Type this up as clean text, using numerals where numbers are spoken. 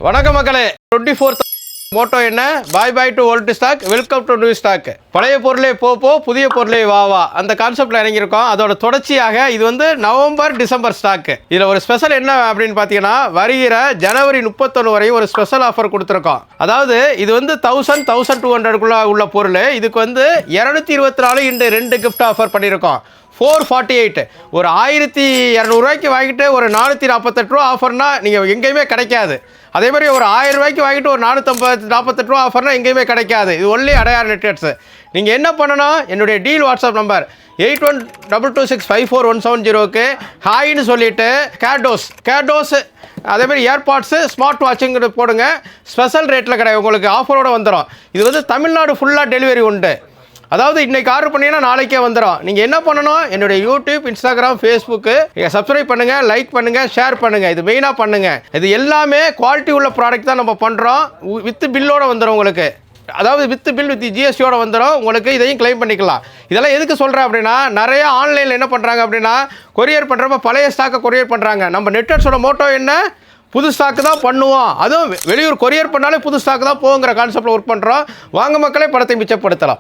வணக்கம் மக்களே. 24th motto என்ன? Bye bye to old stock, welcome to new stock. பழைய பொருளே போ, புதிய பொருளே வா அந்த கான்செப்டில் இறங்கியிருக்கோம். அதோட தொடர்ச்சியாக இது வந்து நவம்பர் டிசம்பர் ஸ்டாக்கு. இதில் ஒரு ஸ்பெஷல் என்ன அப்படின்னு பார்த்தீங்கன்னா, வருகிற ஜனவரி 31 வரையும் ஒரு ஸ்பெஷல் ஆஃபர் கொடுத்துருக்கோம். அதாவது இது வந்து 1200 உள்ள பொருள். இதுக்கு வந்து 224 இன்று 2 கிஃப்ட் ஆஃபர் பண்ணியிருக்கோம். 448 ஒரு 1200 வாங்கிட்டு ஒரு 448 ரூபா ஆஃபர்னா நீங்கள் எங்கேயுமே கிடைக்காது. அதே மாதிரி ஒரு 1000 ரூபாய்க்கு வாங்கிட்டு ஒரு 448 ரூபா ஆஃபர்னா எங்கேயுமே கிடைக்காது. இது ஒன்லி அடையார் நெட்வொர்க்ஸ். நீங்கள் என்ன பண்ணணும், என்னுடைய டீல் வாட்ஸ்அப் நம்பர் 8122654170க்கு ஹாய்னு சொல்லிவிட்டு கேடோஸ் அதேமாதிரி ஏர்பாட்ஸு ஸ்மார்ட் வாட்சுங்கிறது போடுங்க. ஸ்பெஷல் ரேட்டில் கிடையாது, உங்களுக்கு ஆஃபரோடு வந்துடும். இது வந்து தமிழ்நாடு ஃபுல்லாக டெலிவரி உண்டு. அதாவது இன்றைக்கி ஆர்டர் பண்ணிங்கன்னா நாளைக்கே வந்துடும். நீங்கள் என்ன பண்ணணும், என்னுடைய யூடியூப், இன்ஸ்டாகிராம், ஃபேஸ்புக்கு சப்ஸ்கிரைப் பண்ணுங்கள், லைக் பண்ணுங்கள், ஷேர் பண்ணுங்கள். இது மெயினாக பண்ணுங்கள். இது எல்லாமே குவாலிட்டி உள்ள ப்ராடக்ட் தான் நம்ம பண்ணுறோம். வித் பில்லோடு வந்துடும் உங்களுக்கு. அதாவது வித் பில் வித் ஜிஎஸ்டியோட வந்துடும் உங்களுக்கு. இதையும் கிளைம் பண்ணிக்கலாம். இதெல்லாம் எதுக்கு சொல்கிறேன் அப்படின்னா, நிறையா ஆன்லைனில் என்ன பண்ணுறாங்க அப்படின்னா, கொரியர் பண்ணுறப்ப பழைய ஸ்டாக்கை கொரியர் பண்ணுறாங்க. நம்ம நெட்வொர்க்ஸோட மோட்டோ என்ன? புது ஸ்டாக்கு தான் பண்ணுவோம். அதுவும் வெளியூர் கொரியர் பண்ணாலே புது ஸ்டாக்கு தான் போங்கிற கான்செப்டில் ஒர்க் பண்ணுறோம். வாங்க மக்களே, பணத்தை மிச்சப்படுத்தலாம்.